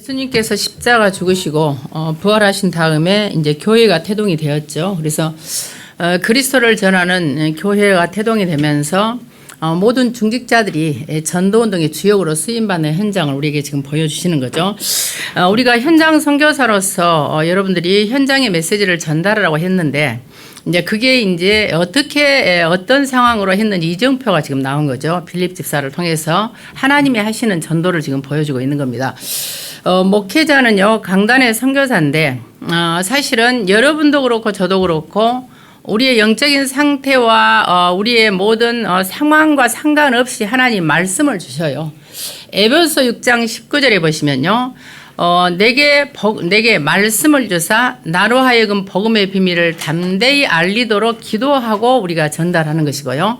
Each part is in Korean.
예수님께서 십자가 죽으시고 부활하신 다음에 이제 교회가 태동이 되었죠. 그래서 그리스도를 전하는 교회가 태동이 되면서 모든 중직자들이 전도운동의 주역으로 쓰임받는 현장을 우리에게 지금 보여주시는 거죠. 우리가 현장 선교사로서 여러분들이 현장의 메시지를 전달하라고 했는데 이제 그게 이제 어떤 상황으로 했는지 이정표가 지금 나온 거죠. 빌립 집사를 통해서 하나님이 하시는 전도를 지금 보여주고 있는 겁니다. 목회자는요, 강단의 선교사인데 사실은 여러분도 그렇고 저도 그렇고 우리의 영적인 상태와 우리의 모든 상황과 상관없이 하나님 말씀을 주셔요. 에베소 6장 19절에 보시면요. 내게 말씀을 주사 나로 하여금 복음의 비밀을 담대히 알리도록 기도하고 우리가 전달하는 것이고요.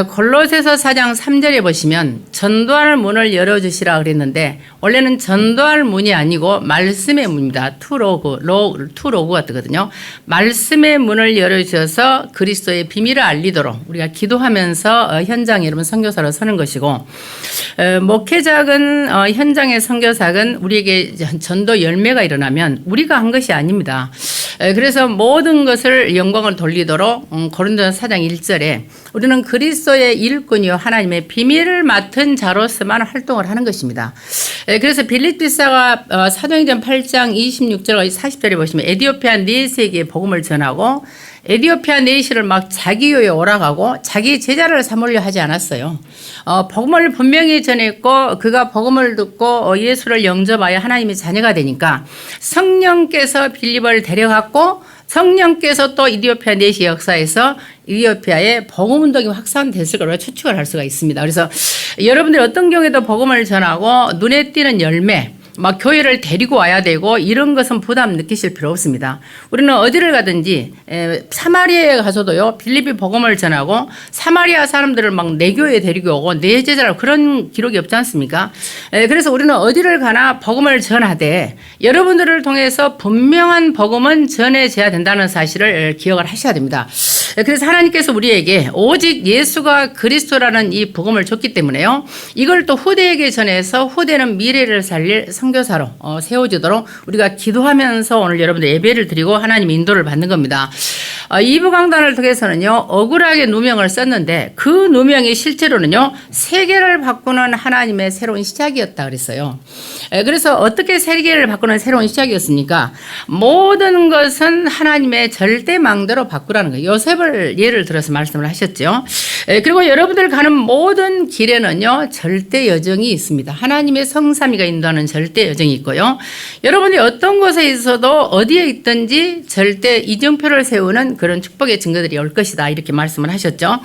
골로새서 4장 3절에 보시면 전도할 문을 열어주시라 그랬는데 원래는 전도할 문이 아니고 말씀의 문입니다. 투로그가 뜨거든요. 말씀의 문을 열어주셔서 그리스도의 비밀을 알리도록 우리가 기도하면서 현장에 여러분 선교사로 서는 것이고, 목회작은 현장의 선교사는 우리에게 전도 열매가 일어나면 우리가 한 것이 아닙니다. 그래서 모든 것을 영광을 돌리도록 고린도서 4장 1절에 우리는 그리스도의 일꾼이요 하나님의 비밀을 맡은 자로서만 활동을 하는 것입니다. 그래서 빌립 집사가 사도행전 8장 26절과 40절에 보시면 에디오피아 넷에게 복음을 전하고 에디오피아 넷을 막 자기 교회에 오라가고 자기 제자를 삼으려 하지 않았어요. 복음을 분명히 전했고 그가 복음을 듣고 예수를 영접하여 하나님의 자녀가 되니까 성령께서 빌립을 데려갔고 성령께서 또 이디오피아 넷의 역사에서 이디오피아의 복음 운동이 확산됐을 거라고 추측을 할 수가 있습니다. 그래서 여러분들이 어떤 경우에도 복음을 전하고 눈에 띄는 열매, 막 교회를 데리고 와야 되고 이런 것은 부담 느끼실 필요 없습니다. 우리는 어디를 가든지 사마리아에 가서도요 빌립이 복음을 전하고 사마리아 사람들을 막 내 교회에 데리고 오고 내 제자라고 그런 기록이 없지 않습니까? 그래서 우리는 어디를 가나 복음을 전하되 여러분들을 통해서 분명한 복음은 전해져야 된다는 사실을 기억을 하셔야 됩니다. 그래서 하나님께서 우리에게 오직 예수가 그리스도라는 이 복음을 줬기 때문에요. 이걸 또 후대에게 전해서 후대는 미래를 살릴 선교사로 세워지도록 우리가 기도하면서 오늘 여러분들 예배를 드리고 하나님 인도를 받는 겁니다. 2부 강단을 통해서는요. 억울하게 누명을 썼는데 그 누명이 실제로는요. 세계를 바꾸는 하나님의 새로운 시작이었다 그랬어요. 그래서 어떻게 세계를 바꾸는 새로운 시작이었습니까? 모든 것은 하나님의 절대망대로 바꾸라는 거예요. 요셉을 예를 들어서 말씀을 하셨죠. 그리고 여러분들 가는 모든 길에는요. 절대 여정이 있습니다. 하나님의 성삼위가 인도하는 절대 여정이 있고요. 여러분이 어떤 곳에 있어도 어디에 있든지 절대 이정표를 세우는 그런 축복의 증거들이 올 것이다. 이렇게 말씀을 하셨죠.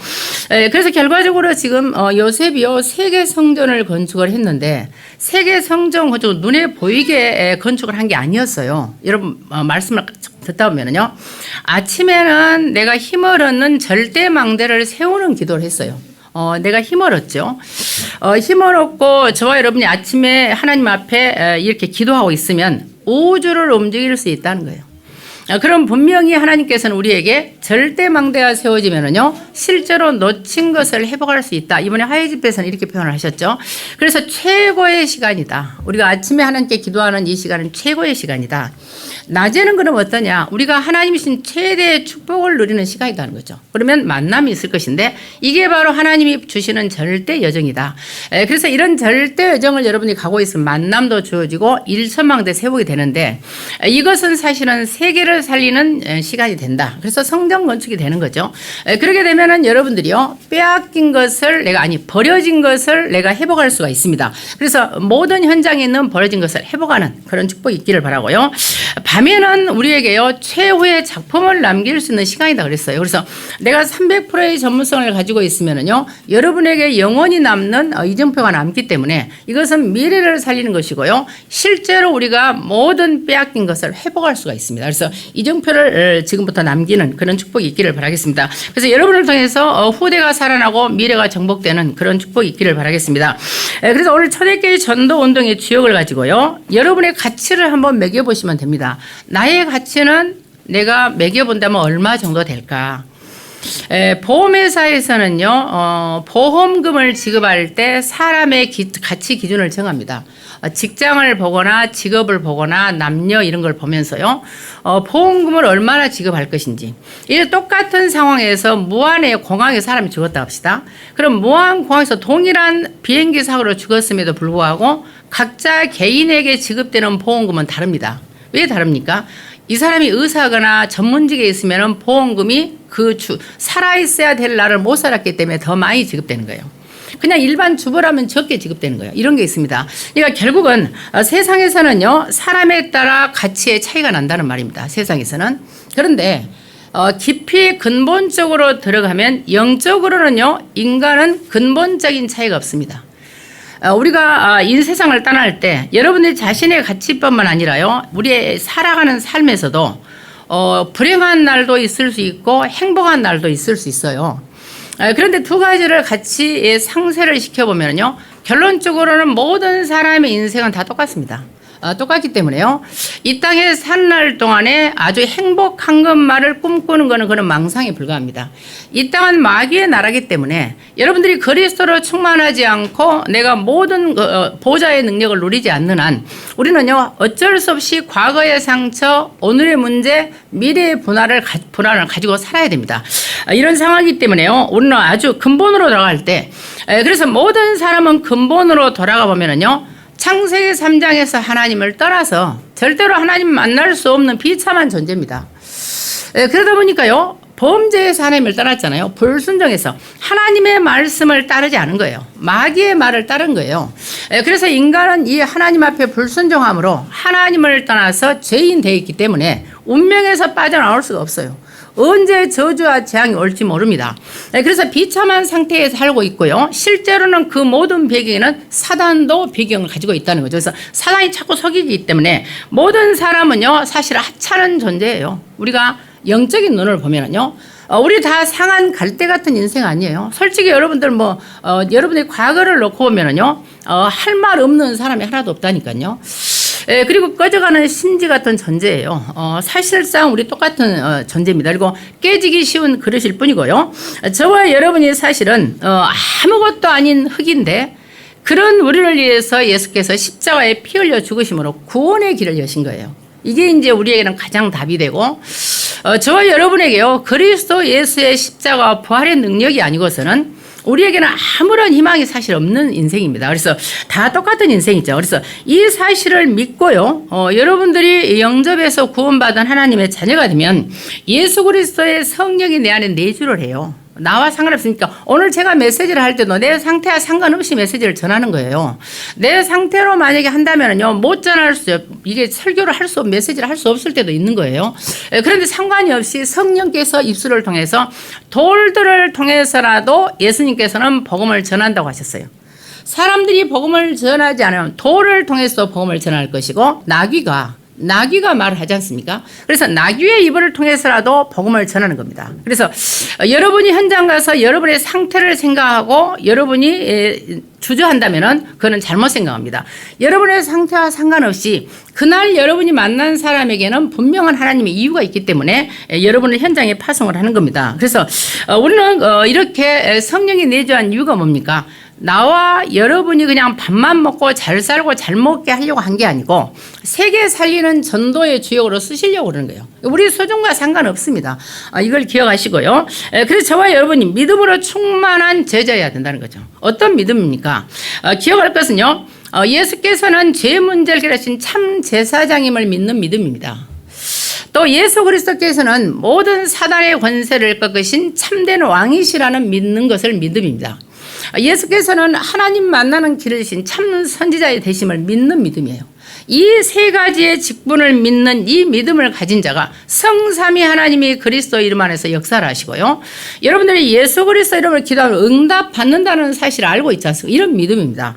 그래서 결과적으로 지금 요셉이요. 세계 성전을 건축을 했는데 세계 성전 건축 눈에 보이게 건축을 한 게 아니었어요. 여러분 말씀을 듣다 보면요. 아침에는 내가 힘을 얻는 절대망대를 세우는 기도를 했어요. 내가 힘을 얻죠. 힘을 얻고 저와 여러분이 아침에 하나님 앞에 이렇게 기도하고 있으면 우주를 움직일 수 있다는 거예요. 그럼 분명히 하나님께서는 우리에게 절대망대가 세워지면은요, 실제로 놓친 것을 회복할 수 있다. 이번에 화해 집회에서는 이렇게 표현을 하셨죠. 그래서 최고의 시간이다. 우리가 아침에 하나님께 기도하는 이 시간은 최고의 시간이다. 낮에는 그럼 어떠냐? 우리가 하나님이신 최대의 축복을 누리는 시간이라는 거죠. 그러면 만남이 있을 것인데 이게 바로 하나님이 주시는 절대 여정이다. 그래서 이런 절대 여정을 여러분이 가고 있으면 만남도 주어지고 일천망대 세우게 되는데 이것은 사실은 세계를 살리는 시간이 된다. 그래서 성전 건축이 되는 거죠. 그렇게 되면은 여러분들이요 빼앗긴 것을 버려진 것을 내가 회복할 수가 있습니다. 그래서 모든 현장에 있는 버려진 것을 회복하는 그런 축복이 있기를 바라고요. 밤에는 우리에게요 최후의 작품을 남길 수 있는 시간이다 그랬어요. 그래서 내가 300%의 전문성을 가지고 있으면은요 여러분에게 영원히 남는 이정표가 남기 때문에 이것은 미래를 살리는 것이고요. 실제로 우리가 모든 빼앗긴 것을 회복할 수가 있습니다. 그래서 이정표를 지금부터 남기는 그런 축복이 있기를 바라겠습니다. 그래서 여러분을 통해서 후대가 살아나고 미래가 정복되는 그런 축복이 있기를 바라겠습니다. 그래서 오늘 초대교회 전도 운동의 주역을 가지고요 여러분의 가치를 한번 매겨보시면 됩니다. 나의 가치는 내가 매겨본다면 얼마 정도 될까? 보험회사에서는요, 보험금을 지급할 때 사람의 가치 기준을 정합니다. 직장을 보거나 직업을 보거나 남녀 이런 걸 보면서요, 보험금을 얼마나 지급할 것인지. 이 똑같은 상황에서 무안의 공항에 사람이 죽었다 합시다. 그럼 무안 공항에서 동일한 비행기 사고로 죽었음에도 불구하고 각자 개인에게 지급되는 보험금은 다릅니다. 왜 다릅니까? 이 사람이 의사거나 전문직에 있으면 보험금이 살아있어야 될 날을 못 살았기 때문에 더 많이 지급되는 거예요. 그냥 일반 주부라면 적게 지급되는 거예요. 이런 게 있습니다. 그러니까 결국은 세상에서는요, 사람에 따라 가치의 차이가 난다는 말입니다. 세상에서는. 그런데 깊이 근본적으로 들어가면 영적으로는요, 인간은 근본적인 차이가 없습니다. 우리가 이 세상을 떠날 때 여러분들 자신의 가치뿐만 아니라요, 우리의 살아가는 삶에서도 불행한 날도 있을 수 있고 행복한 날도 있을 수 있어요. 그런데 두 가지를 같이 상쇄를 시켜보면요, 결론적으로는 모든 사람의 인생은 다 똑같습니다. 똑같기 때문에요, 이 땅에 사는 날 동안에 아주 행복한 것만을 꿈꾸는 것은 그런 망상에 불과합니다. 이 땅은 마귀의 나라이기 때문에 여러분들이 그리스도로 충만하지 않고 내가 모든 보좌의 능력을 누리지 않는 한 우리는요, 어쩔 수 없이 과거의 상처, 오늘의 문제, 미래의 불안을 가지고 살아야 됩니다. 이런 상황이기 때문에요, 우리는 아주 근본으로 돌아갈 때, 그래서 모든 사람은 근본으로 돌아가 보면은요, 창세기 3장에서 하나님을 떠나서 절대로 하나님 만날 수 없는 비참한 존재입니다. 그러다 보니까요, 범죄에서 하나님을 떠났잖아요. 불순종해서 하나님의 말씀을 따르지 않은 거예요. 마귀의 말을 따른 거예요. 그래서 인간은 이 하나님 앞에 불순종함으로 하나님을 떠나서 죄인 되어 있기 때문에 운명에서 빠져나올 수가 없어요. 언제 저주와 재앙이 올지 모릅니다. 그래서 비참한 상태에 살고 있고요, 실제로는 그 모든 배경에는 사단도 배경을 가지고 있다는 거죠. 그래서 사단이 자꾸 속이기 때문에 모든 사람은요, 사실 하찮은 존재예요. 우리가 영적인 눈을 보면은요, 우리 다 상한 갈대 같은 인생 아니에요. 솔직히 여러분들 여러분의 과거를 놓고 보면은요, 할 말 없는 사람이 하나도 없다니까요. 그리고 꺼져가는 심지 같은 존재예요. 사실상 우리 똑같은 존재입니다. 그리고 깨지기 쉬운 그릇일 뿐이고요, 저와 여러분이 사실은 아무것도 아닌 흙인데 그런 우리를 위해서 예수께서 십자가에 피 흘려 죽으심으로 구원의 길을 여신 거예요. 이게 이제 우리에게는 가장 답이 되고, 저와 여러분에게요, 그리스도 예수의 십자가와 부활의 능력이 아니고서는 우리에게는 아무런 희망이 사실 없는 인생입니다. 그래서 다 똑같은 인생이죠. 그래서 이 사실을 믿고요, 여러분들이 영접에서 구원받은 하나님의 자녀가 되면 예수 그리스도의 성령이 내 안에 내주를 해요. 나와 상관없으니까 오늘 제가 메시지를 할 때도 내 상태와 상관없이 메시지를 전하는 거예요. 내 상태로 만약에 한다면요, 못 전할 수, 이게 설교를 할 수, 메시지를 할 수 없을 때도 있는 거예요. 그런데 상관이 없이 성령께서 입술을 통해서 돌들을 통해서라도 예수님께서는 복음을 전한다고 하셨어요. 사람들이 복음을 전하지 않으면 돌을 통해서 복음을 전할 것이고, 나귀가 말을 하지 않습니까? 그래서 나귀의 입을 통해서라도 복음을 전하는 겁니다. 그래서 여러분이 현장 가서 여러분의 상태를 생각하고 여러분이 주저한다면은 그거는 잘못 생각합니다. 여러분의 상태와 상관없이 그날 여러분이 만난 사람에게는 분명한 하나님의 이유가 있기 때문에 여러분을 현장에 파송을 하는 겁니다. 그래서 우리는 이렇게 성령이 내주한 이유가 뭡니까? 나와 여러분이 그냥 밥만 먹고 잘 살고 잘 먹게 하려고 한 게 아니고 세계 살리는 전도의 주역으로 쓰시려고 그러는 거예요. 우리 소중과 상관없습니다. 이걸 기억하시고요. 그래서 저와 여러분이 믿음으로 충만한 제자여야 된다는 거죠. 어떤 믿음입니까? 기억할 것은요, 예수께서는 죄 문제를 해결하신 참 제사장임을 믿는 믿음입니다. 또 예수 그리스도께서는 모든 사단의 권세를 꺾으신 참된 왕이시라는 믿는 것을 믿음입니다. 예수께서는 하나님 만나는 길이신 참 선지자의 되심을 믿는 믿음이에요. 이 세 가지의 직분을 믿는 이 믿음을 가진 자가 성삼위 하나님이 그리스도 이름 안에서 역사를 하시고요, 여러분들이 예수 그리스도 이름을 기도하면 응답받는다는 사실을 알고 있지 않습니까? 이런 믿음입니다.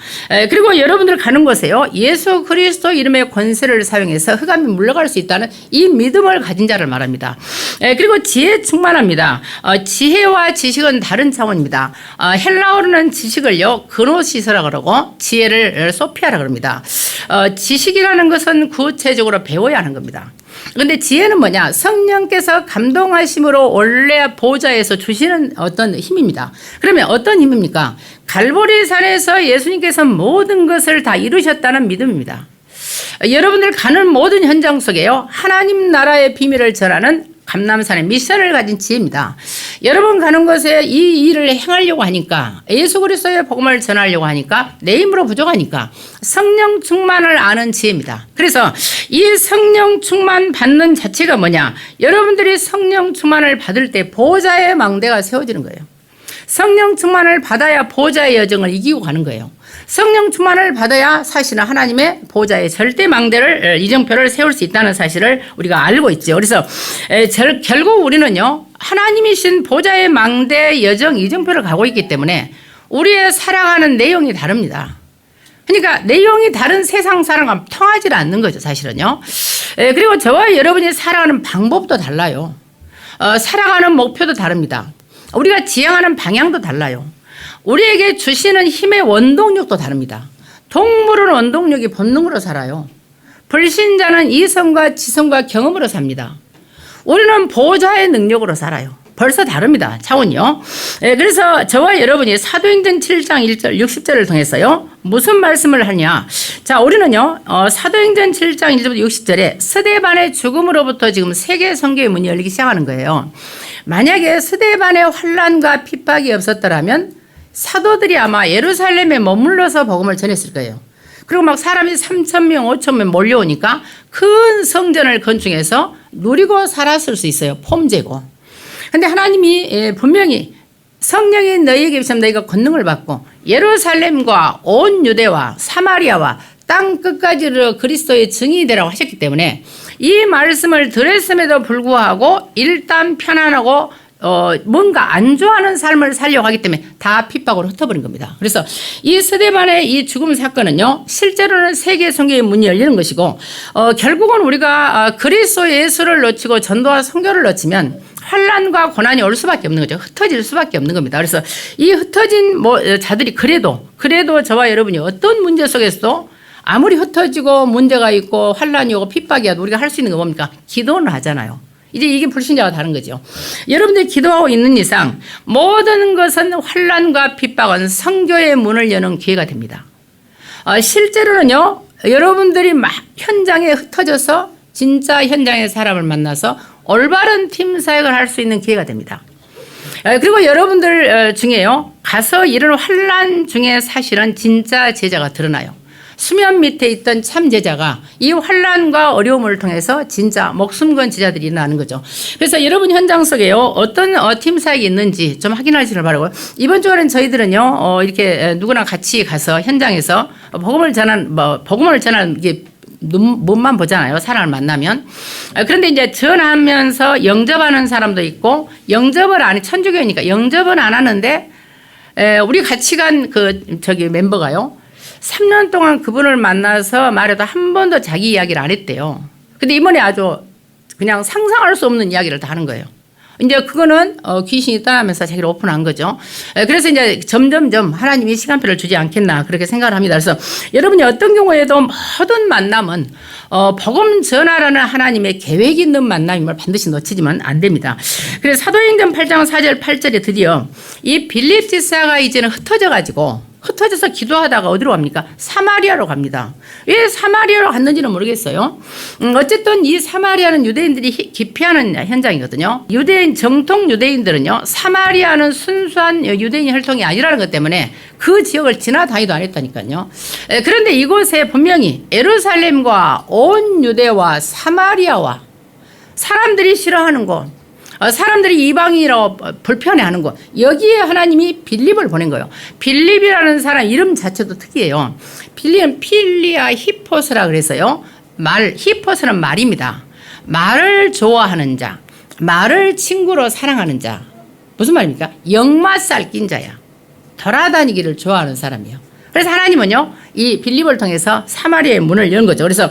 그리고 여러분들 가는 곳에요, 예수 그리스도 이름의 권세를 사용해서 흑암이 물러갈 수 있다는 이 믿음을 가진 자를 말합니다. 그리고 지혜 충만합니다. 지혜와 지식은 다른 차원입니다. 헬라어로는 지식을요, 그노시스라 그러고 지혜를 소피아라 그럽니다. 지식이라는 것은 구체적으로 배워야 하는 겁니다. 그런데 지혜는 뭐냐? 성령께서 감동하심으로 원래 보좌에서 주시는 어떤 힘입니다. 그러면 어떤 힘입니까? 갈보리 산에서 예수님께서 모든 것을 다 이루셨다는 믿음입니다. 여러분들 가는 모든 현장 속에요, 하나님 나라의 비밀을 전하는 감람산의 미션을 가진 지혜입니다. 여러분 가는 곳에 이 일을 행하려고 하니까, 예수 그리스도의 복음을 전하려고 하니까, 내 힘으로 부족하니까 성령 충만을 아는 지혜입니다. 그래서 이 성령 충만 받는 자체가 뭐냐? 여러분들이 성령 충만을 받을 때 보좌의 망대가 세워지는 거예요. 성령 충만을 받아야 보좌의 여정을 이기고 가는 거예요. 성령 충만을 받아야 사실은 하나님의 보좌의 절대 망대를, 이정표를 세울 수 있다는 사실을 우리가 알고 있죠. 그래서 결국 우리는요, 하나님이신 보좌의 망대 여정 이정표를 가고 있기 때문에 우리의 살아가는 내용이 다릅니다. 그러니까 내용이 다른 세상 사람과 통하지 않는 거죠, 사실은요. 그리고 저와 여러분이 살아가는 방법도 달라요. 살아가는 목표도 다릅니다. 우리가 지향하는 방향도 달라요. 우리에게 주시는 힘의 원동력도 다릅니다. 동물은 원동력이 본능으로 살아요. 불신자는 이성과 지성과 경험으로 삽니다. 우리는 보좌의 능력으로 살아요. 벌써 다릅니다. 차원이요. 그래서 저와 여러분이 사도행전 7장 1절 60절을 통해서요, 무슨 말씀을 하냐? 자, 우리는요, 사도행전 7장 1절부터 60절에 스데반의 죽음으로부터 지금 세계 선교의 문이 열리기 시작하는 거예요. 만약에 스데반의 환난과 핍박이 없었더라면 사도들이 아마 예루살렘에 머물러서 복음을 전했을 거예요. 그리고 막 사람이 3,000명, 5,000명 몰려오니까 큰 성전을 건축해서 누리고 살았을 수 있어요. 폼제고. 근데 하나님이 분명히 성령이 너희에게 계시면 너희가 권능을 받고 예루살렘과 온 유대와 사마리아와 땅 끝까지로 그리스도의 증인이 되라고 하셨기 때문에 이 말씀을 들었음에도 불구하고 일단 편안하고 뭔가 안 좋아하는 삶을 살려고 하기 때문에 다 핍박으로 흩어버린 겁니다. 그래서 이 스데반의 이 죽음 사건은요, 실제로는 세계 선교의 문이 열리는 것이고, 결국은 우리가 그리스도 예수를 놓치고 전도와 선교를 놓치면 환난과 고난이 올 수밖에 없는 거죠. 흩어질 수밖에 없는 겁니다. 그래서 이 흩어진 자들이 그래도 저와 여러분이 어떤 문제 속에서도 아무리 흩어지고 문제가 있고 환난이 오고 핍박이 와도 우리가 할 수 있는 거 뭡니까? 기도는 하잖아요. 이제 이게 불신자와 다른 거죠. 여러분들이 기도하고 있는 이상 모든 것은 환난과 핍박은 선교의 문을 여는 기회가 됩니다. 실제로는요, 여러분들이 막 현장에 흩어져서 진짜 현장의 사람을 만나서 올바른 팀 사역을 할 수 있는 기회가 됩니다. 그리고 여러분들 중에요, 가서 이런 환난 중에 사실은 진짜 제자가 드러나요. 수면 밑에 있던 참 제자가 이 환난과 어려움을 통해서 진짜 목숨 건 제자들이 일어나는 거죠. 그래서 여러분 현장 속에요, 어떤 팀 사역이 있는지 좀 확인하시길 바라고요. 이번 주에는 저희들은요, 이렇게 누구나 같이 가서 현장에서 복음을 전하는 이게 몸만 보잖아요. 사람을 만나면. 그런데 이제 전하면서 영접하는 사람도 있고, 영접을 안 해, 천주교니까 영접은 안 하는데, 우리 같이 간 멤버가요, 3년 동안 그분을 만나서 말해도 한 번도 자기 이야기를 안 했대요. 근데 이번에 아주 그냥 상상할 수 없는 이야기를 다 하는 거예요. 이제 그거는 귀신이 떠나면서 자기를 오픈한 거죠. 그래서 이제 점점점 하나님이 시간표를 주지 않겠나 그렇게 생각을 합니다. 그래서 여러분이 어떤 경우에도 모든 만남은 복음 전하라는 하나님의 계획이 있는 만남임을 반드시 놓치지만 안 됩니다. 그래서 사도행전 8장 4절 8절에 드디어 이 빌립 지사가 이제는 흩어져서 기도하다가 어디로 갑니까? 사마리아로 갑니다. 왜 사마리아로 갔는지는 모르겠어요. 어쨌든 이 사마리아는 유대인들이 기피하는 현장이거든요. 정통 유대인들은요, 사마리아는 순수한 유대인 혈통이 아니라는 것 때문에 그 지역을 지나다니도 안 했다니까요. 그런데 이곳에 분명히 예루살렘과 온 유대와 사마리아와 사람들이 싫어하는 곳, 사람들이 이방인이라고 불편해하는 것, 여기에 하나님이 빌립을 보낸 거예요. 빌립이라는 사람 이름 자체도 특이해요. 빌립은 필리아 히포스라 그래서요, 히포스는 말입니다. 말을 좋아하는 자, 말을 친구로 사랑하는 자. 무슨 말입니까? 역마살 낀 자야. 돌아다니기를 좋아하는 사람이에요. 그래서 하나님은요, 이 빌립을 통해서 사마리아의 문을 연 거죠. 그래서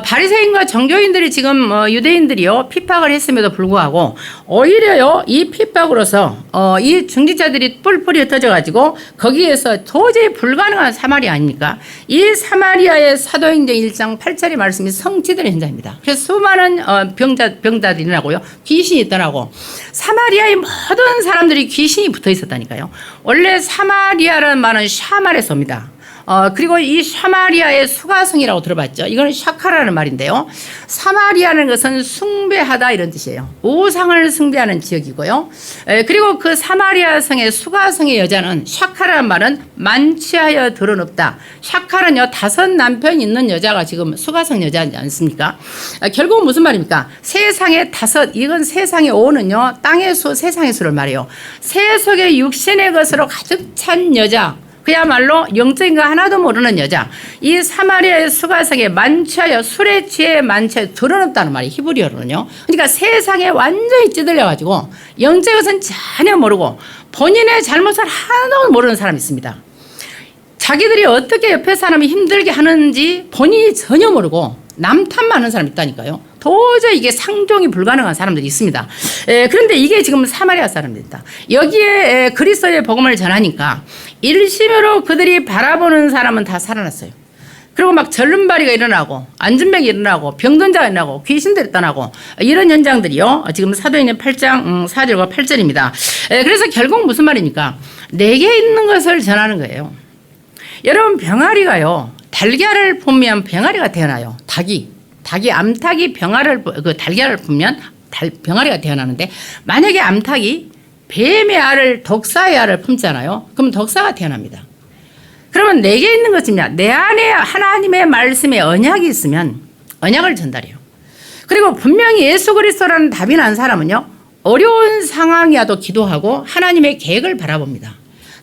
바리새인과 종교인들이 지금 유대인들이요 핍박을 했음에도 불구하고 오히려요 이 핍박으로서 이 중직자들이 뿔뿔이 흩어져 가지고 거기에서 도저히 불가능한 사마리아 아닙니까? 이 사마리아의 사도행전 1장 8절의 말씀이 성취되는 현장입니다. 그래서 수많은 병자들이 일어나고요, 귀신이 있더라고. 사마리아의 모든 사람들이 귀신이 붙어 있었다니까요. 원래 사마리아라는 말은 샤말에서 옵니다. 그리고 이 사마리아의 수가성이라고 들어봤죠. 이거는 샤카라는 말인데요. 사마리아는 것은 숭배하다 이런 뜻이에요. 우상을 숭배하는 지역이고요. 그리고 그 사마리아 성의 수가성의 여자는 샤카라는 말은 만취하여 드러눕다. 샤카는요 5 남편이 있는 여자가 지금 수가성 여자지 않습니까? 결국은 무슨 말입니까? 세상에 5, 이건 세상의 5는요 땅의 수, 세상의 수를 말해요. 세속의 육신의 것으로 가득 찬 여자, 그야말로 영적인 거 하나도 모르는 여자, 이 사마리아의 수가성에 만취하여 술에 취해 만취하여 드러났다는 말이 히브리어로는요. 그러니까 세상에 완전히 찌들려가지고 영적인 것은 전혀 모르고 본인의 잘못을 하나도 모르는 사람이 있습니다. 자기들이 어떻게 옆에 사람이 힘들게 하는지 본인이 전혀 모르고 남 탓만 하는 사람이 있다니까요. 도저히 이게 상종이 불가능한 사람들이 있습니다. 그런데 이게 지금 사마리아 사람들이다. 여기에 그리스도의 복음을 전하니까 일심으로 그들이 바라보는 사람은 다 살아났어요. 그리고 막 절름발이가 일어나고 안전병이 일어나고 병든자가 일어나고 귀신들이 떠나고 이런 현장들이요. 지금 사도행전 8장 4절과 8절입니다. 그래서 결국 무슨 말입니까? 내게 있는 것을 전하는 거예요. 여러분 병아리가요. 달걀을 품면 병아리가 태어나요. 닭이 암탉이 달걀을 품면 병아리가 태어나는데 만약에 암탉이 뱀의 알을 독사의 알을 품잖아요. 그럼 독사가 태어납니다. 그러면 내게 있는 것입니다. 내 안에 하나님의 말씀에 언약이 있으면 언약을 전달해요. 그리고 분명히 예수 그리스도라는 답이 난 사람은요. 어려운 상황이라도 기도하고 하나님의 계획을 바라봅니다.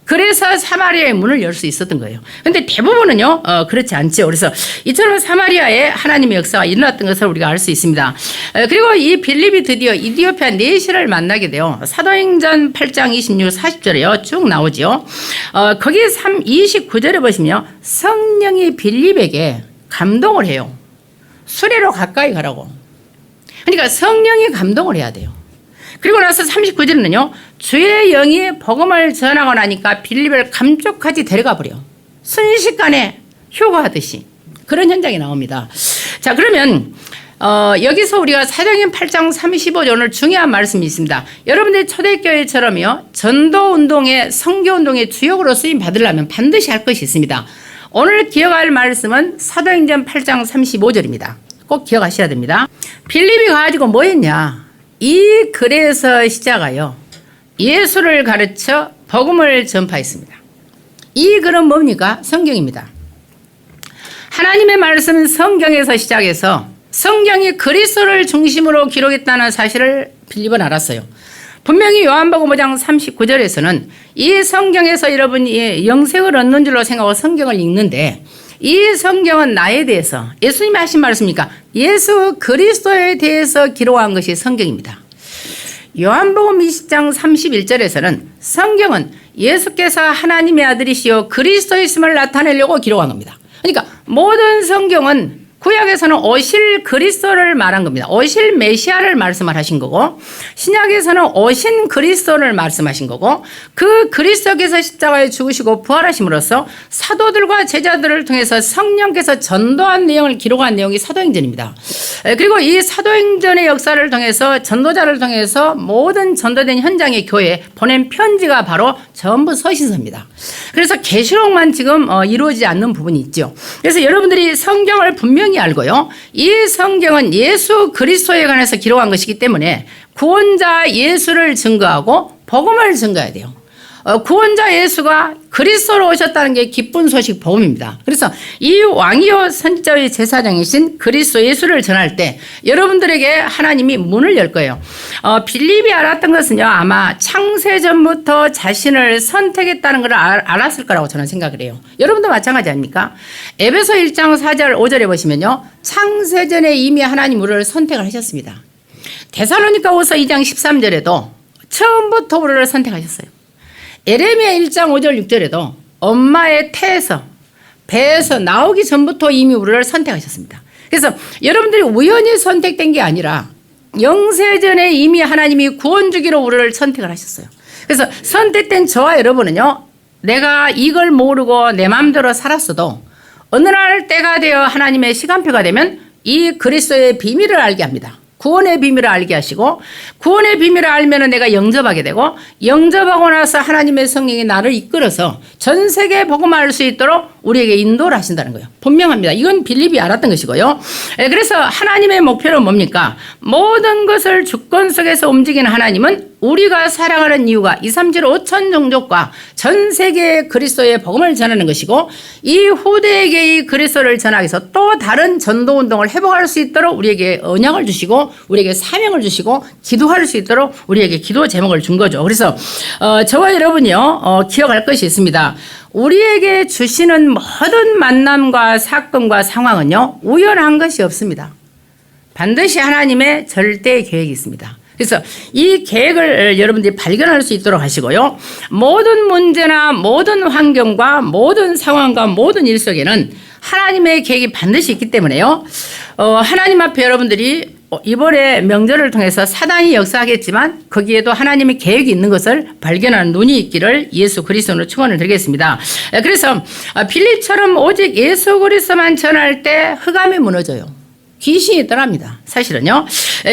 그래서 사마리아의 문을 열 수 있었던 거예요. 그런데 대부분은요, 그렇지 않죠. 그래서 이처럼 사마리아에 하나님의 역사가 일어났던 것을 우리가 알 수 있습니다. 그리고 이 빌립이 드디어 이디오피아 내시를 만나게 돼요. 사도행전 8장 26, 40절에요. 쭉 나오죠. 거기 29절에 보시면 성령이 빌립에게 감동을 해요. 수레로 가까이 가라고. 그러니까 성령이 감동을 해야 돼요. 그리고 나서 39절에는요. 주의 영이 복음을 전하고 나니까 빌립을 감쪽같이 데려가 버려. 순식간에 휴거하듯이. 그런 현장이 나옵니다. 자, 그러면 여기서 우리가 사도행전 8장 35절 오늘 중요한 말씀이 있습니다. 여러분들 초대교회처럼요. 전도운동의 선교운동의 주역으로 쓰임 받으려면 반드시 할 것이 있습니다. 오늘 기억할 말씀은 사도행전 8장 35절입니다. 꼭 기억하셔야 됩니다. 빌립이 가지고 뭐 했냐. 이 글에서 시작하여 예수를 가르쳐 복음을 전파했습니다. 이 글은 뭡니까? 성경입니다. 하나님의 말씀은 성경에서 시작해서 성경이 그리스도를 중심으로 기록했다는 사실을 빌립은 알았어요. 분명히 요한복음 5장 39절에서는 이 성경에서 여러분이 영생을 얻는 줄로 생각하고 성경을 읽는데 이 성경은 나에 대해서 예수님이 하신 말씀입니까? 예수 그리스도에 대해서 기록한 것이 성경입니다. 요한복음 20장 31절에서는 성경은 예수께서 하나님의 아들이시요 그리스도이심을 나타내려고 기록한 겁니다. 그러니까 모든 성경은 구약에서는 오실 그리스도를 말한 겁니다. 오실 메시아를 말씀을 하신 거고 신약에서는 오신 그리스도를 말씀하신 거고 그 그리스도께서 십자가에 죽으시고 부활하심으로써 사도들과 제자들을 통해서 성령께서 전도한 내용을 기록한 내용이 사도행전입니다. 그리고 이 사도행전의 역사를 통해서 전도자를 통해서 모든 전도된 현장의 교회에 보낸 편지가 바로 전부 서신서입니다. 그래서 계시록만 지금 이루어지지 않는 부분이 있죠. 그래서 여러분들이 성경을 분명히 알고요. 이 성경은 예수 그리스도에 관해서 기록한 것이기 때문에 구원자 예수를 증거하고 복음을 증거해야 돼요. 구원자 예수가 그리스도로 오셨다는 게 기쁜 소식 복음입니다. 그래서 이 왕이요 선지자의 제사장이신 그리스도 예수를 전할 때 여러분들에게 하나님이 문을 열 거예요. 빌립이 알았던 것은요. 아마 창세전부터 자신을 선택했다는 걸 알았을 거라고 저는 생각을 해요. 여러분도 마찬가지 아닙니까? 에베소 1장 4절 5절에 보시면요. 창세전에 이미 하나님 우리를 선택을 하셨습니다. 데살로니가후서 2장 13절에도 처음부터 우리를 선택하셨어요. 에레미야 1장 5절 6절에도 엄마의 태에서 배에서 나오기 전부터 이미 우리를 선택하셨습니다. 그래서 여러분들이 우연히 선택된 게 아니라 영세전에 이미 하나님이 구원 주기로 우리를 선택을 하셨어요. 그래서 선택된 저와 여러분은요, 내가 이걸 모르고 내 마음대로 살았어도 어느 날 때가 되어 하나님의 시간표가 되면 이 그리스도의 비밀을 알게 합니다. 구원의 비밀을 알게 하시고, 구원의 비밀을 알면 내가 영접하게 되고, 영접하고 나서 하나님의 성령이 나를 이끌어서 전 세계에 복음을 알 수 있도록 우리에게 인도를 하신다는 거예요. 분명합니다. 이건 빌립이 알았던 것이고요. 그래서 하나님의 목표는 뭡니까? 모든 것을 주권 속에서 움직이는 하나님은 우리가 사랑하는 이유가 2, 3, 7, 5천 종족과 전 세계에 그리스도의 복음을 전하는 것이고, 이 후대에게 이 그리스도를 전하기 위해서 또 다른 전도운동을 회복할 수 있도록 우리에게 언약을 주시고, 우리에게 사명을 주시고, 기도할 수 있도록 우리에게 기도 제목을 준 거죠. 그래서 저와 여러분이요, 기억할 것이 있습니다. 우리에게 주시는 모든 만남과 사건과 상황은요, 우연한 것이 없습니다. 반드시 하나님의 절대 계획이 있습니다. 그래서 이 계획을 여러분들이 발견할 수 있도록 하시고요. 모든 문제나 모든 환경과 모든 상황과 모든 일 속에는 하나님의 계획이 반드시 있기 때문에요. 하나님 앞에 여러분들이 이번에 명절을 통해서 사단이 역사하겠지만 거기에도 하나님의 계획이 있는 것을 발견하는 눈이 있기를 예수 그리스도로 축원을 드리겠습니다. 그래서 빌립처럼 오직 예수 그리스도만 전할 때 흑암이 무너져요. 귀신이 떠납니다. 사실은요.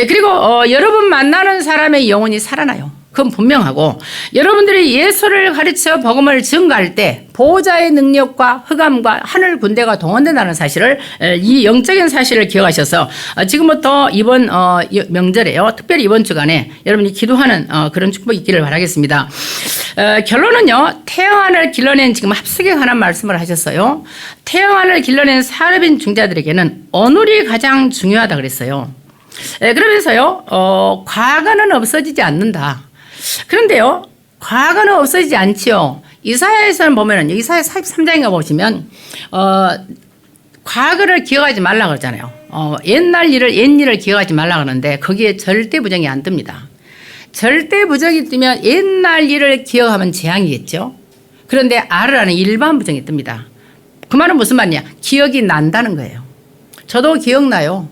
그리고 여러분 만나는 사람의 영혼이 살아나요. 그건 분명하고, 여러분들이 예수를 가르쳐 복음을 증거할 때 보호자의 능력과 흑암과 하늘 군대가 동원된다는 사실을, 이 영적인 사실을 기억하셔서 지금부터 이번 명절에요, 특별히 이번 주간에 여러분이 기도하는 그런 축복이 있기를 바라겠습니다. 결론은요, 태영안을 길러낸, 지금 합석에 관한 말씀을 하셨어요. 태영안을 길러낸 사르빈 중자들에게는 언울이 가장 중요하다 그랬어요. 그러면서요, 과거는 없어지지 않는다. 그런데요, 과거는 없어지지 않지요. 이사야에서는 보면은, 이사야 43장에 보시면 과거를 기억하지 말라 그러잖아요. 옛날 일을, 옛 일을 기억하지 말라 그러는데 거기에 절대 부정이 안 뜹니다. 절대 부정이 뜨면 옛날 일을 기억하면 재앙이겠죠. 그런데 R라는 일반 부정이 뜹니다. 그 말은 무슨 말이냐? 기억이 난다는 거예요. 저도 기억나요.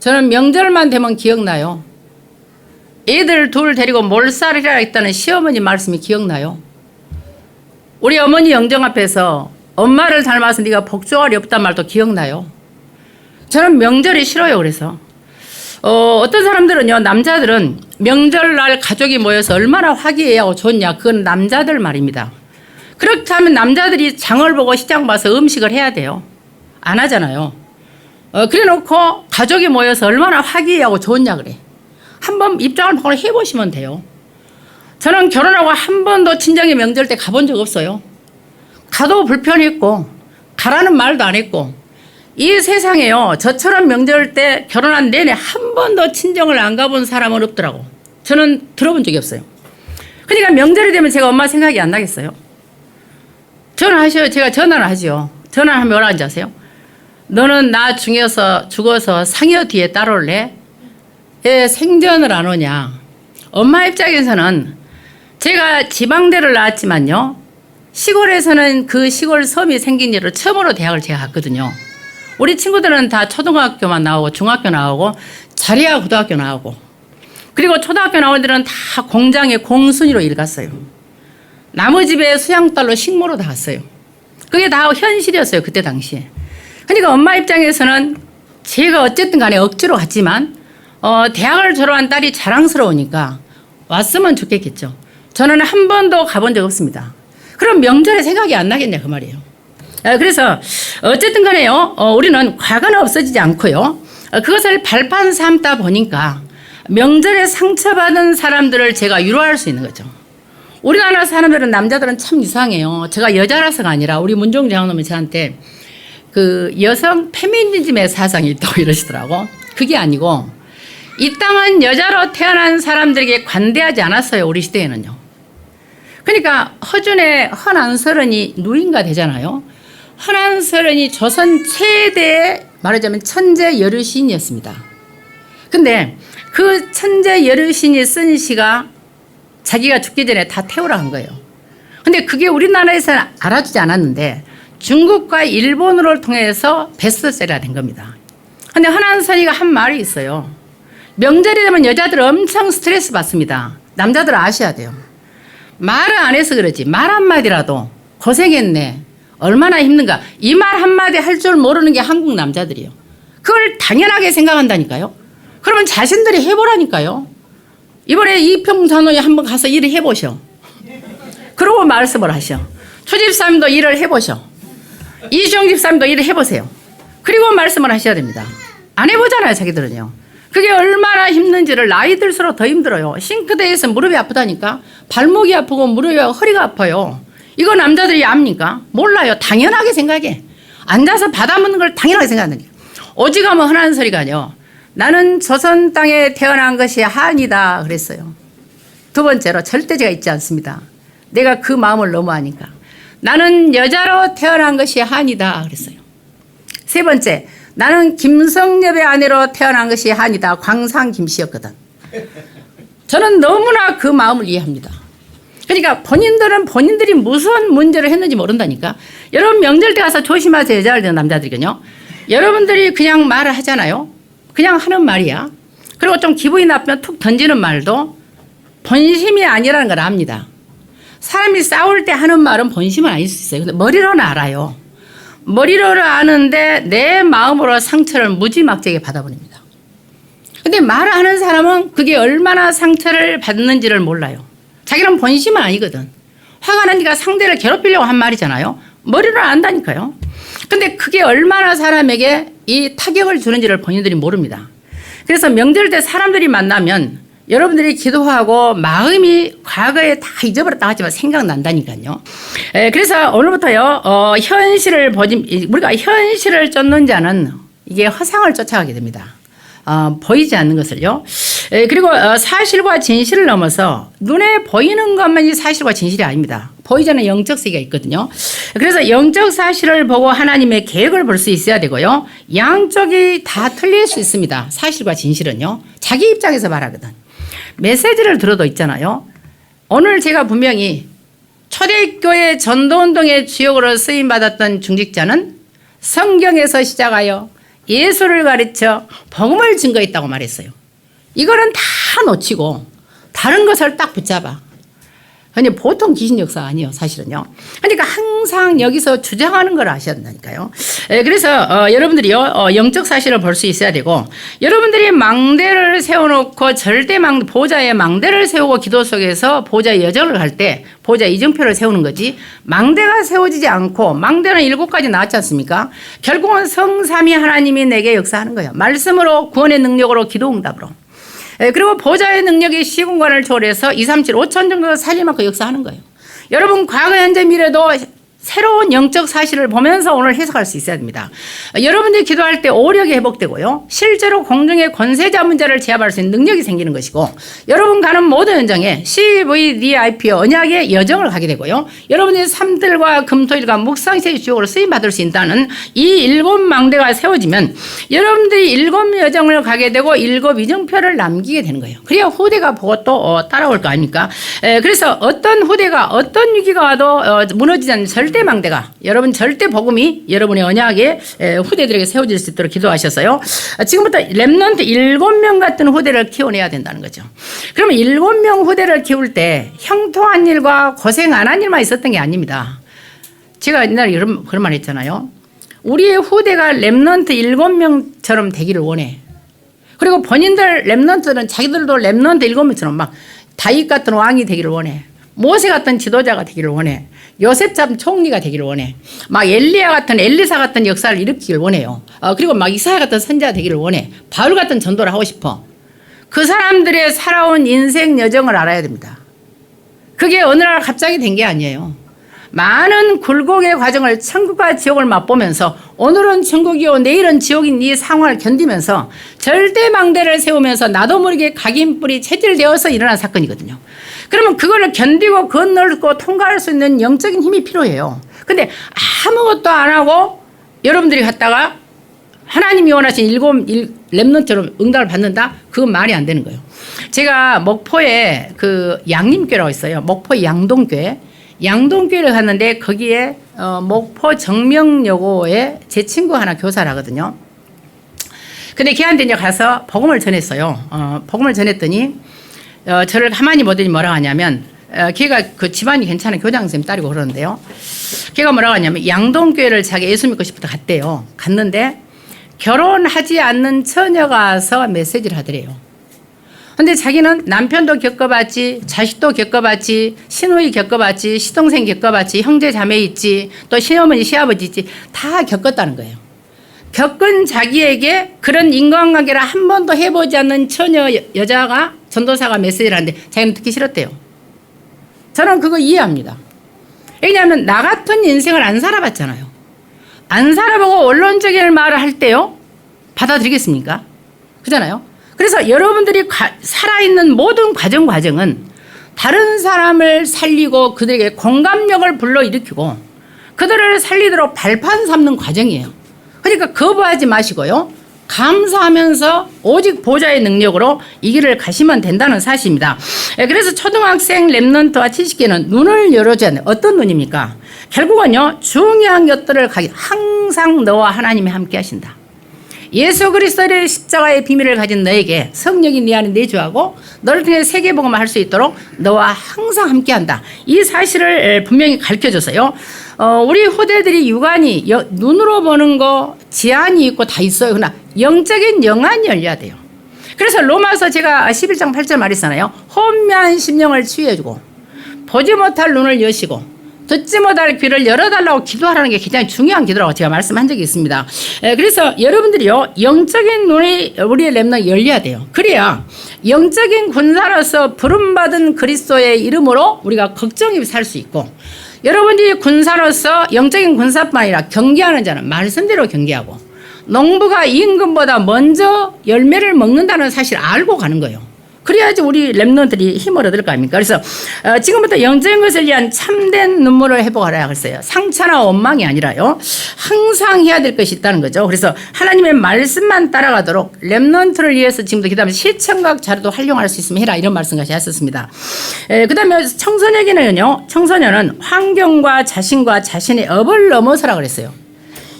저는 명절만 되면 기억나요. 애들 둘 데리고 몰살이라 했다는 시어머니 말씀이 기억나요. 우리 어머니 영정 앞에서 엄마를 닮아서 네가 복조알이 없단 말도 기억나요. 저는 명절이 싫어요. 그래서 어떤 사람들은요, 남자들은 명절날 가족이 모여서 얼마나 화기애애하고 좋냐, 그건 남자들 말입니다. 그렇다면 남자들이 장을 보고 시장 봐서 음식을 해야 돼요. 안 하잖아요. 그래 놓고 가족이 모여서 얼마나 화기애애하고 좋냐 그래. 한번 입장을 바꿔 해보시면 돼요. 저는 결혼하고 한 번도 친정의 명절 때 가본 적 없어요. 가도 불편했고 가라는 말도 안 했고, 이 세상에요, 저처럼 명절 때 결혼한 내내 한 번도 친정을 안 가본 사람은 없더라고. 저는 들어본 적이 없어요. 그러니까 명절이 되면 제가 엄마 생각이 안 나겠어요. 전화하셔요. 제가 전화를 하죠. 전화하면 뭐라 하는지 아세요? 너는 나 죽어서 상여 뒤에 따라올래? 왜 생전을 안 오냐? 엄마 입장에서는 제가 지방대를 나왔지만요, 시골에서는 그 시골 섬이 생긴 일로 처음으로 대학을 제가 갔거든요. 우리 친구들은 다 초등학교만 나오고 중학교 나오고 자리야 고등학교 나오고, 그리고 초등학교 나온 애들은 다 공장에 공순위로 일 갔어요. 남의 집에 수양딸로 식모로 다 갔어요. 그게 다 현실이었어요, 그때 당시에. 그러니까 엄마 입장에서는 제가 어쨌든 간에 억지로 갔지만 대학을 졸업한 딸이 자랑스러우니까 왔으면 좋겠겠죠. 저는 한 번도 가본 적 없습니다. 그럼 명절에 생각이 안 나겠냐 그 말이에요. 그래서 어쨌든 간에요, 우리는 과거는 없어지지 않고요, 그것을 발판 삼다 보니까 명절에 상처받은 사람들을 제가 위로할 수 있는 거죠. 우리나라 사람들은, 남자들은 참 이상해요. 제가 여자라서가 아니라 우리 문종재 장로님이 저한테 그 여성 페미니즘의 사상이 있다고 이러시더라고. 그게 아니고 이 땅은 여자로 태어난 사람들에게 관대하지 않았어요, 우리 시대에는요. 그러니까 허준의 헌안서른이 누인가 되잖아요. 헌안서른이 조선 최대의 말하자면 천재 여류시인이었습니다. 근데 그 천재 여류시인이 쓴 시가 자기가 죽기 전에 다 태우라 한 거예요. 근데 그게 우리나라에서는 알아주지 않았는데 중국과 일본어를 통해서 베스트셀러가 된 겁니다. 근데 한한선이가 한 말이 있어요. 명절이 되면 여자들 엄청 스트레스 받습니다. 남자들 아셔야 돼요. 말을 안 해서 그러지 말 한마디라도 고생했네. 얼마나 힘든가. 이 말 한마디 할 줄 모르는 게 한국 남자들이에요. 그걸 당연하게 생각한다니까요. 그러면 자신들이 해보라니까요. 이번에 이평선호에 한번 가서 일을 해보셔. 그러고 말씀을 하셔. 초집사님도 일을 해보셔. 이주영 집사님도 일을 해보세요. 그리고 말씀을 하셔야 됩니다. 안 해보잖아요, 자기들은요. 그게 얼마나 힘든지를 나이 들수록 더 힘들어요. 싱크대에서 무릎이 아프다니까. 발목이 아프고 무릎이 허리가 아파요. 이거 남자들이 압니까? 몰라요. 당연하게 생각해. 앉아서 받아먹는 걸 당연하게 생각한다니까. 오직하면 흔한 소리가요. 나는 조선 땅에 태어난 것이 한이다 그랬어요. 두 번째로 절대제가 있지 않습니다. 내가 그 마음을 너무 아니까. 나는 여자로 태어난 것이 한이다 그랬어요. 세 번째, 나는 김성엽의 아내로 태어난 것이 한이다. 광상 김씨였거든. 저는 너무나 그 마음을 이해합니다. 그러니까 본인들은 본인들이 무슨 문제를 했는지 모른다니까. 여러분 명절 때 가서 조심하세요. 여자들 되는 남자들이군요. 여러분들이 그냥 말을 하잖아요. 그냥 하는 말이야. 그리고 좀 기분이 나쁘면 툭 던지는 말도 본심이 아니라는 걸 압니다. 사람이 싸울 때 하는 말은 본심은 아닐 수 있어요. 근데 머리로는 알아요. 머리로는 아는데 내 마음으로 상처를 무지막지하게 받아버립니다. 근데 말을 하는 사람은 그게 얼마나 상처를 받는지를 몰라요. 자기는 본심은 아니거든. 화가 나니까 상대를 괴롭히려고 한 말이잖아요. 머리로 안다니까요. 근데 그게 얼마나 사람에게 이 타격을 주는지를 본인들이 모릅니다. 그래서 명절 때 사람들이 만나면 여러분들이 기도하고 마음이 과거에 다 잊어버렸다 하지만 생각난다니까요. 그래서 오늘부터요, 현실을 우리가 현실을 쫓는 자는 이게 허상을 쫓아가게 됩니다. 보이지 않는 것을요. 그리고 사실과 진실을 넘어서 눈에 보이는 것만이 사실과 진실이 아닙니다. 보이지 않는 영적 세계가 있거든요. 그래서 영적 사실을 보고 하나님의 계획을 볼 수 있어야 되고요. 양쪽이 다 틀릴 수 있습니다. 사실과 진실은요. 자기 입장에서 말하거든. 메시지를 들어도 있잖아요. 오늘 제가 분명히 초대교회 전도운동의 주역으로 쓰임받았던 중직자는 성경에서 시작하여 예수를 가르쳐 복음을 증거했다고 말했어요. 이거는 다 놓치고 다른 것을 딱 붙잡아. 근데 보통 귀신 역사 아니에요, 사실은요. 그러니까 항상 여기서 주장하는 걸 아셔야 된다니까요. 그래서 여러분들이요, 영적 사실을 볼 수 있어야 되고, 여러분들이 망대를 세워놓고 보좌에 망대를 세우고 기도 속에서 보좌의 여정을 할 때 보좌 이정표를 세우는 거지, 망대가 세워지지 않고 망대는 7가지 나왔지 않습니까? 결국은 성삼위 하나님이 내게 역사하는 거예요. 말씀으로, 구원의 능력으로, 기도 응답으로. 그리고 보좌의 능력이 시공간을 초월해서 2, 3, 7, 5천 정도 살리만큼 역사하는 거예요. 여러분 과거, 현재, 미래도 새로운 영적 사실을 보면서 오늘 해석할 수 있어야 됩니다. 여러분들이 기도할 때 오력이 회복되고요. 실제로 공중의 권세자 문제를 제압할 수 있는 능력이 생기는 것이고, 여러분 가는 모든 현장에 CVDIP 언약의 여정을 가게 되고요. 여러분의 삶들과 금토일과 묵상세의 주역으로 쓰임받을 수 있다는 이 7망대가 세워지면 여러분들이 7여정을 가게 되고 7 이정표를 남기게 되는 거예요. 그래야 후대가 보고 또 따라올 거 아닙니까? 그래서 어떤 후대가 어떤 위기가 와도 무너지지 않는 절대 망대가, 여러분 절대 복음이 여러분의 언약에 후대들에게 세워질 수 있도록 기도하셔서요. 지금부터 렘넌트 7명 같은 후대를 키워내야 된다는 거죠. 그러면 7명 후대를 키울 때 형통한 일과 고생 안 한 일만 있었던 게 아닙니다. 제가 옛날에 그런 말 했잖아요. 우리의 후대가 렘넌트 7명처럼 되기를 원해. 그리고 본인들 렘넌트들은 자기들도 렘넌트 7명처럼 막 다윗 같은 왕이 되기를 원해. 모세 같은 지도자가 되기를 원해. 요셉 같은 총리가 되기를 원해. 막 엘리야 같은, 엘리사 같은 역사를 일으키기를 원해요. 그리고 막 이사야 같은 선지자가 되기를 원해. 바울 같은 전도를 하고 싶어. 그 사람들의 살아온 인생 여정을 알아야 됩니다. 그게 어느 날 갑자기 된 게 아니에요. 많은 굴곡의 과정을, 천국과 지옥을 맛보면서 오늘은 천국이요 내일은 지옥인 이 상황을 견디면서 절대망대를 세우면서 나도 모르게 각인뿔이 체질되어서 일어난 사건이거든요. 그러면 그거를 견디고 건너고 통과할 수 있는 영적인 힘이 필요해요. 근데 아무것도 안 하고 여러분들이 갔다가 하나님이 원하신 렘넌트처럼 응답을 받는다? 그건 말이 안 되는 거예요. 제가 목포에 그 양림교라고 있어요. 목포 양동교회. 양동교회를 갔는데 거기에 목포 정명여고에 제 친구 하나 교사를 하거든요. 근데 걔한테 이제 가서 복음을 전했어요. 복음을 전했더니 저를 가만히 보더니 뭐라고 하냐면 걔가 그 집안이 괜찮은 교장선생님 딸이고 그러는데요. 걔가 뭐라고 하냐면 양동교회를 자기 예수 믿고 싶어서 갔대요. 갔는데 결혼하지 않는 처녀가 와서 메시지를 하더래요. 근데 자기는 남편도 겪어봤지, 자식도 겪어봤지, 시누이 겪어봤지, 시동생 겪어봤지, 형제 자매 있지, 또 시어머니 시아버지 있지, 다 겪었다는 거예요. 겪은 자기에게 그런 인간관계를 한 번도 해보지 않는 처녀 여자가 전도사가 메시지를 하는데 자기는 듣기 싫었대요. 저는 그거 이해합니다. 왜냐하면 나 같은 인생을 안 살아봤잖아요. 안 살아보고 원론적인 말을 할 때요, 받아들이겠습니까? 그잖아요. 그래서 여러분들이 살아있는 모든 과정은 다른 사람을 살리고 그들에게 공감력을 불러일으키고 그들을 살리도록 발판 삼는 과정이에요. 그러니까 거부하지 마시고요. 감사하면서 오직 보좌의 능력으로 이 길을 가시면 된다는 사실입니다. 그래서 초등학생 랩런트와 70개는 눈을 열어줘야 하는 어떤 눈입니까? 결국은요, 중요한 것들을 항상 너와 하나님이 함께 하신다. 예수 그리스도의 십자가의 비밀을 가진 너에게 성령이 네 안에 내주하고 너를 통해 세계복음을 할 수 있도록 너와 항상 함께한다. 이 사실을 분명히 가르쳐줘서요. 우리 후대들이 유관이 눈으로 보는 거 제한이 있고 다 있어요. 그러나 영적인 영안이 열려야 돼요. 그래서 로마서 제가 11장 8절 말했잖아요. 혼미한 심령을 치유해주고 보지 못할 눈을 여시고 듣지 못할 귀를 열어달라고 기도하라는 게 굉장히 중요한 기도라고 제가 말씀한 적이 있습니다. 그래서 여러분들이요, 영적인 눈이 우리의 렘넌트가 열려야 돼요. 그래야 영적인 군사로서 부름받은 그리스도의 이름으로 우리가 걱정이 살 수 있고, 여러분들이 군사로서 영적인 군사뿐 아니라 경계하는 자는 말씀대로 경계하고, 농부가 임금보다 먼저 열매를 먹는다는 사실을 알고 가는 거예요. 그래야지 우리 랩런트들이 힘을 얻을 거 아닙니까? 그래서 지금부터 영적인 것을 위한 참된 눈물을 회복하라 그랬어요. 상처나 원망이 아니라요. 항상 해야 될 것이 있다는 거죠. 그래서 하나님의 말씀만 따라가도록 랩런트를 위해서 지금도 그다음에 시청각 자료도 활용할 수 있으면 해라 이런 말씀까지 하셨습니다. 그다음에 청소년에게는요. 청소년은 환경과 자신과 자신의 업을 넘어서라 그랬어요.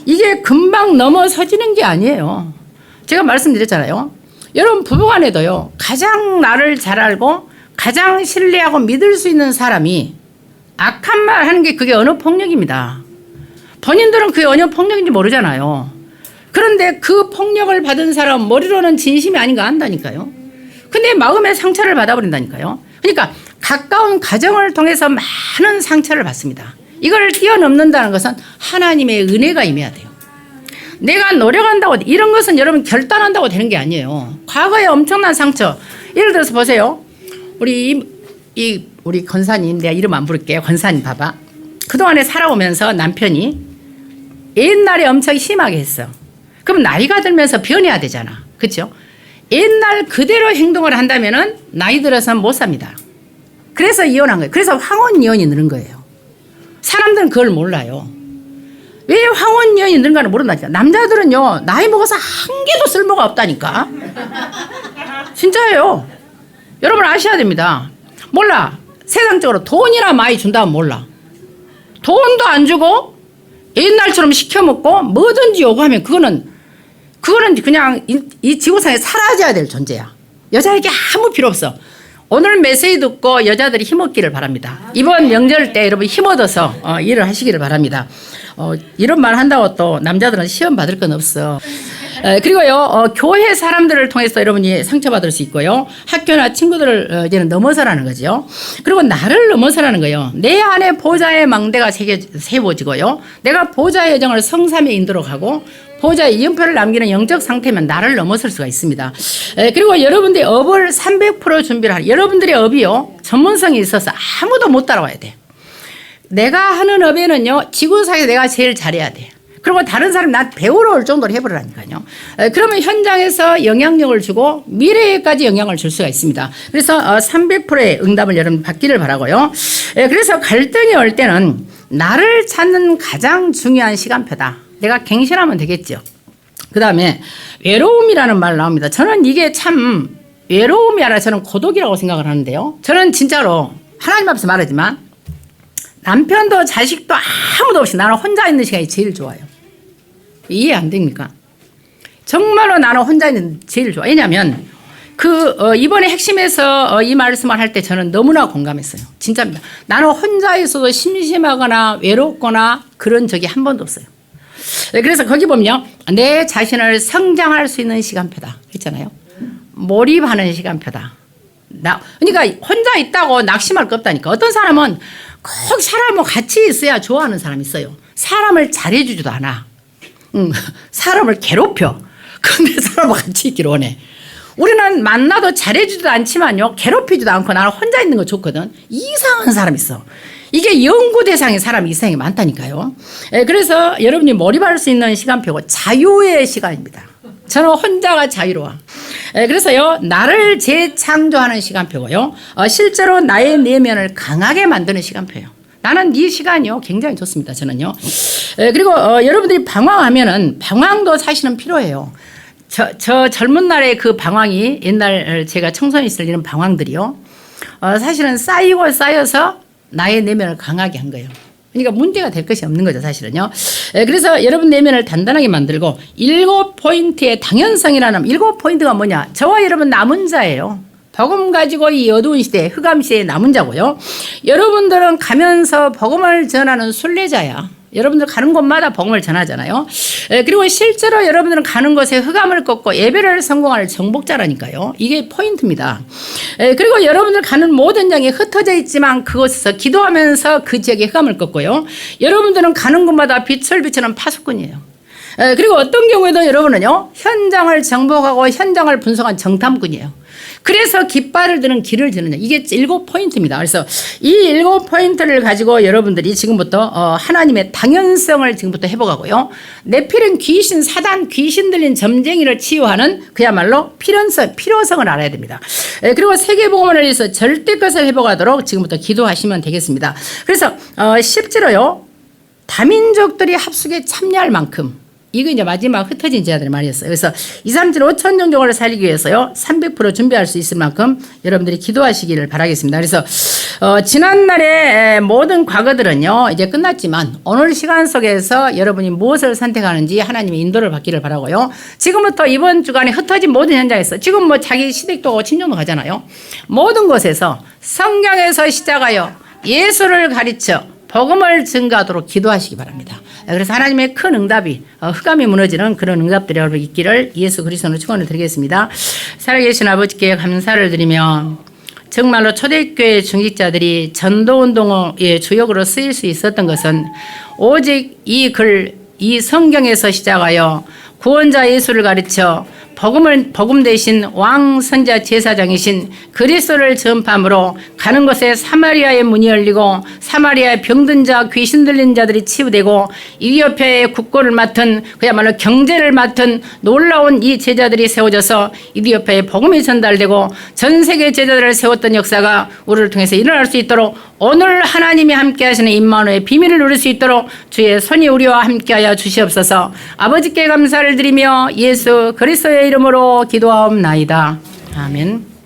이게 금방 넘어서지는 게 아니에요. 제가 말씀드렸잖아요. 여러분 부부간에도요, 가장 나를 잘 알고 가장 신뢰하고 믿을 수 있는 사람이 악한 말 하는 게 그게 언어 폭력입니다. 본인들은 그게 언어 폭력인지 모르잖아요. 그런데 그 폭력을 받은 사람 머리로는 진심이 아닌가 한다니까요. 근데 마음의 상처를 받아버린다니까요. 그러니까 가까운 가정을 통해서 많은 상처를 받습니다. 이걸 뛰어넘는다는 것은 하나님의 은혜가 임해야 돼요. 내가 노력한다고 이런 것은 여러분 결단한다고 되는 게 아니에요. 과거에 엄청난 상처. 예를 들어서 보세요. 우리 권사님, 내가 이름 안 부를게요. 권사님 봐봐. 그동안에 살아오면서 남편이 옛날에 엄청 심하게 했어. 그럼 나이가 들면서 변해야 되잖아. 그렇죠? 옛날 그대로 행동을 한다면은 나이 들어서는 못 삽니다. 그래서 이혼한 거예요. 그래서 황혼 이혼이 느는 거예요. 사람들은 그걸 몰라요. 왜 황혼이혼이 늘는가를 모른다니까. 남자들은요, 나이 먹어서 한 개도 쓸모가 없다니까. 진짜예요. 여러분 아셔야 됩니다. 몰라. 세상적으로 돈이나 많이 준다면 몰라. 돈도 안 주고 옛날처럼 시켜먹고 뭐든지 요구하면 그거는 그냥 이 지구상에 사라져야 될 존재야. 여자에게 아무 필요 없어. 오늘 메시지 듣고 여자들이 힘없기를 바랍니다. 이번 명절 때 여러분 힘얻어서 일을 하시기를 바랍니다. 이런 말 한다고 또 남자들은 시험 받을 건 없어. 그리고요, 교회 사람들을 통해서 여러분이 상처받을 수 있고요. 학교나 친구들을 이제는 넘어서라는 거죠. 그리고 나를 넘어서라는 거예요. 내 안에 보좌의 망대가 세워지고요. 내가 보좌의 여정을 성삼에 인도로 가고 보좌의 이음표를 남기는 영적 상태면 나를 넘어설 수가 있습니다. 그리고 여러분들의 업을 300% 준비를 하라. 여러분들의 업이요, 전문성이 있어서 아무도 못 따라와야 돼. 내가 하는 업에는요, 지구상에 내가 제일 잘해야 돼. 그리고 다른 사람이 나한테 배우러 올 정도로 해버리라니까요. 그러면 현장에서 영향력을 주고 미래에까지 영향을 줄 수가 있습니다. 그래서 300%의 응답을 여러분 받기를 바라고요. 그래서 갈등이 올 때는 나를 찾는 가장 중요한 시간표다. 내가 갱신하면 되겠죠. 그 다음에 외로움이라는 말 나옵니다. 저는 이게 참 외로움이 아니라 저는 고독이라고 생각을 하는데요. 저는 진짜로 하나님 앞에서 말하지만 남편도 자식도 아무도 없이 나는 혼자 있는 시간이 제일 좋아요. 이해 안 됩니까? 정말로 나는 혼자 있는 게 제일 좋아. 왜냐하면 이번에 핵심에서 이 말씀을 할 때 저는 너무나 공감했어요. 진짜입니다. 나는 혼자 있어도 심심하거나 외롭거나 그런 적이 한 번도 없어요. 그래서 거기 보면 내 자신을 성장할 수 있는 시간표다 했잖아요. 몰입하는 시간표다. 그러니까 혼자 있다고 낙심할 거 없다니까. 어떤 사람은 꼭 사람과 같이 있어야 좋아하는 사람이 있어요. 사람을 잘해주지도 않아. 사람을 괴롭혀. 근데 사람과 같이 있기를 원해. 우리는 만나도 잘해주지도 않지만요, 괴롭히지도 않고 나는 혼자 있는 거 좋거든. 이상한 사람 있어. 이게 연구 대상의 사람이 이상하게 많다니까요. 그래서 여러분이 몰입할 수 있는 시간표고 자유의 시간입니다. 저는 혼자가 자유로워. 그래서요, 나를 재창조하는 시간표고요. 실제로 나의 내면을 강하게 만드는 시간표예요. 나는 이 시간이요, 굉장히 좋습니다. 저는요. 그리고 여러분들이 방황하면은 방황도 사실은 필요해요. 저 젊은 날의 그 방황이 옛날 제가 청소년 있을 이런 방황들이요. 사실은 쌓이고 쌓여서 나의 내면을 강하게 한 거예요. 그러니까 문제가 될 것이 없는 거죠, 사실은요. 그래서 여러분 내면을 단단하게 만들고 7포인트의 당연성이라는 7포인트가 뭐냐? 저와 여러분 남은 자예요. 복음 가지고 이 어두운 시대, 흑암 시대의 남은 자고요. 여러분들은 가면서 복음을 전하는 순례자야. 여러분들 가는 곳마다 복음을 전하잖아요. 그리고 실제로 여러분들은 가는 곳에 흑암을 꺾고 예배를 성공할 정복자라니까요. 이게 포인트입니다. 그리고 여러분들 가는 모든 장이 흩어져 있지만 그곳에서 기도하면서 그 지역에 흑암을 꺾고요. 여러분들은 가는 곳마다 빛을 비추는 파수꾼이에요. 그리고 어떤 경우에도 여러분은요, 현장을 정복하고 현장을 분석한 정탐꾼이에요. 그래서 깃발을 드는 길을 드는 이게 7포인트입니다. 그래서 이 7포인트를 가지고 여러분들이 지금부터 하나님의 당연성을 지금부터 회복하고요. 네필은 귀신, 사단, 귀신 들린 점쟁이를 치유하는 그야말로 필요성을 알아야 됩니다. 그리고 세계복음을 위해서 절대 것을 회복하도록 지금부터 기도하시면 되겠습니다. 그래서 실제로요, 다민족들이 합숙에 참여할 만큼 이거 이제 마지막 흩어진 제자들의 말이었어요. 그래서 2, 3, 7, 5천 종족을 살리기 위해서요, 300% 준비할 수 있을 만큼 여러분들이 기도하시기를 바라겠습니다. 그래서 지난날의 모든 과거들은요, 이제 끝났지만 오늘 시간 속에서 여러분이 무엇을 선택하는지 하나님의 인도를 받기를 바라고요. 지금부터 이번 주간에 흩어진 모든 현장에서 지금 뭐 자기 시댁도 오고 친정도 가잖아요. 모든 곳에서 성경에서 시작하여 예수를 가르쳐 복음을 증가하도록 기도하시기 바랍니다. 그래서 하나님의 큰 응답이 흑암이 무너지는 그런 응답들이 여러분 있기를 예수 그리스도로 축원을 드리겠습니다. 살아계신 아버지께 감사를 드리며 정말로 초대교회 중직자들이 전도운동의 주역으로 쓰일 수 있었던 것은 오직 이 성경에서 시작하여 구원자 예수를 가르쳐 복음 대신 왕 선자 제사장이신 그리스도를 전파함으로 가는 곳에 사마리아의 문이 열리고 사마리아의 병든 자, 귀신 들린 자들이 치유되고 이디오피아의 국고를 맡은 그야말로 경제를 맡은 놀라운 이 제자들이 세워져서 이디오피아에 복음이 전달되고 전 세계 제자들을 세웠던 역사가 우리를 통해서 일어날 수 있도록 오늘 하나님이 함께 하시는 임마누엘의 비밀을 누릴 수 있도록 주의 손이 우리와 함께하여 주시옵소서. 아버지께 감사를 드리며 예수 그리스도의 이름으로 기도하옵나이다. 아멘.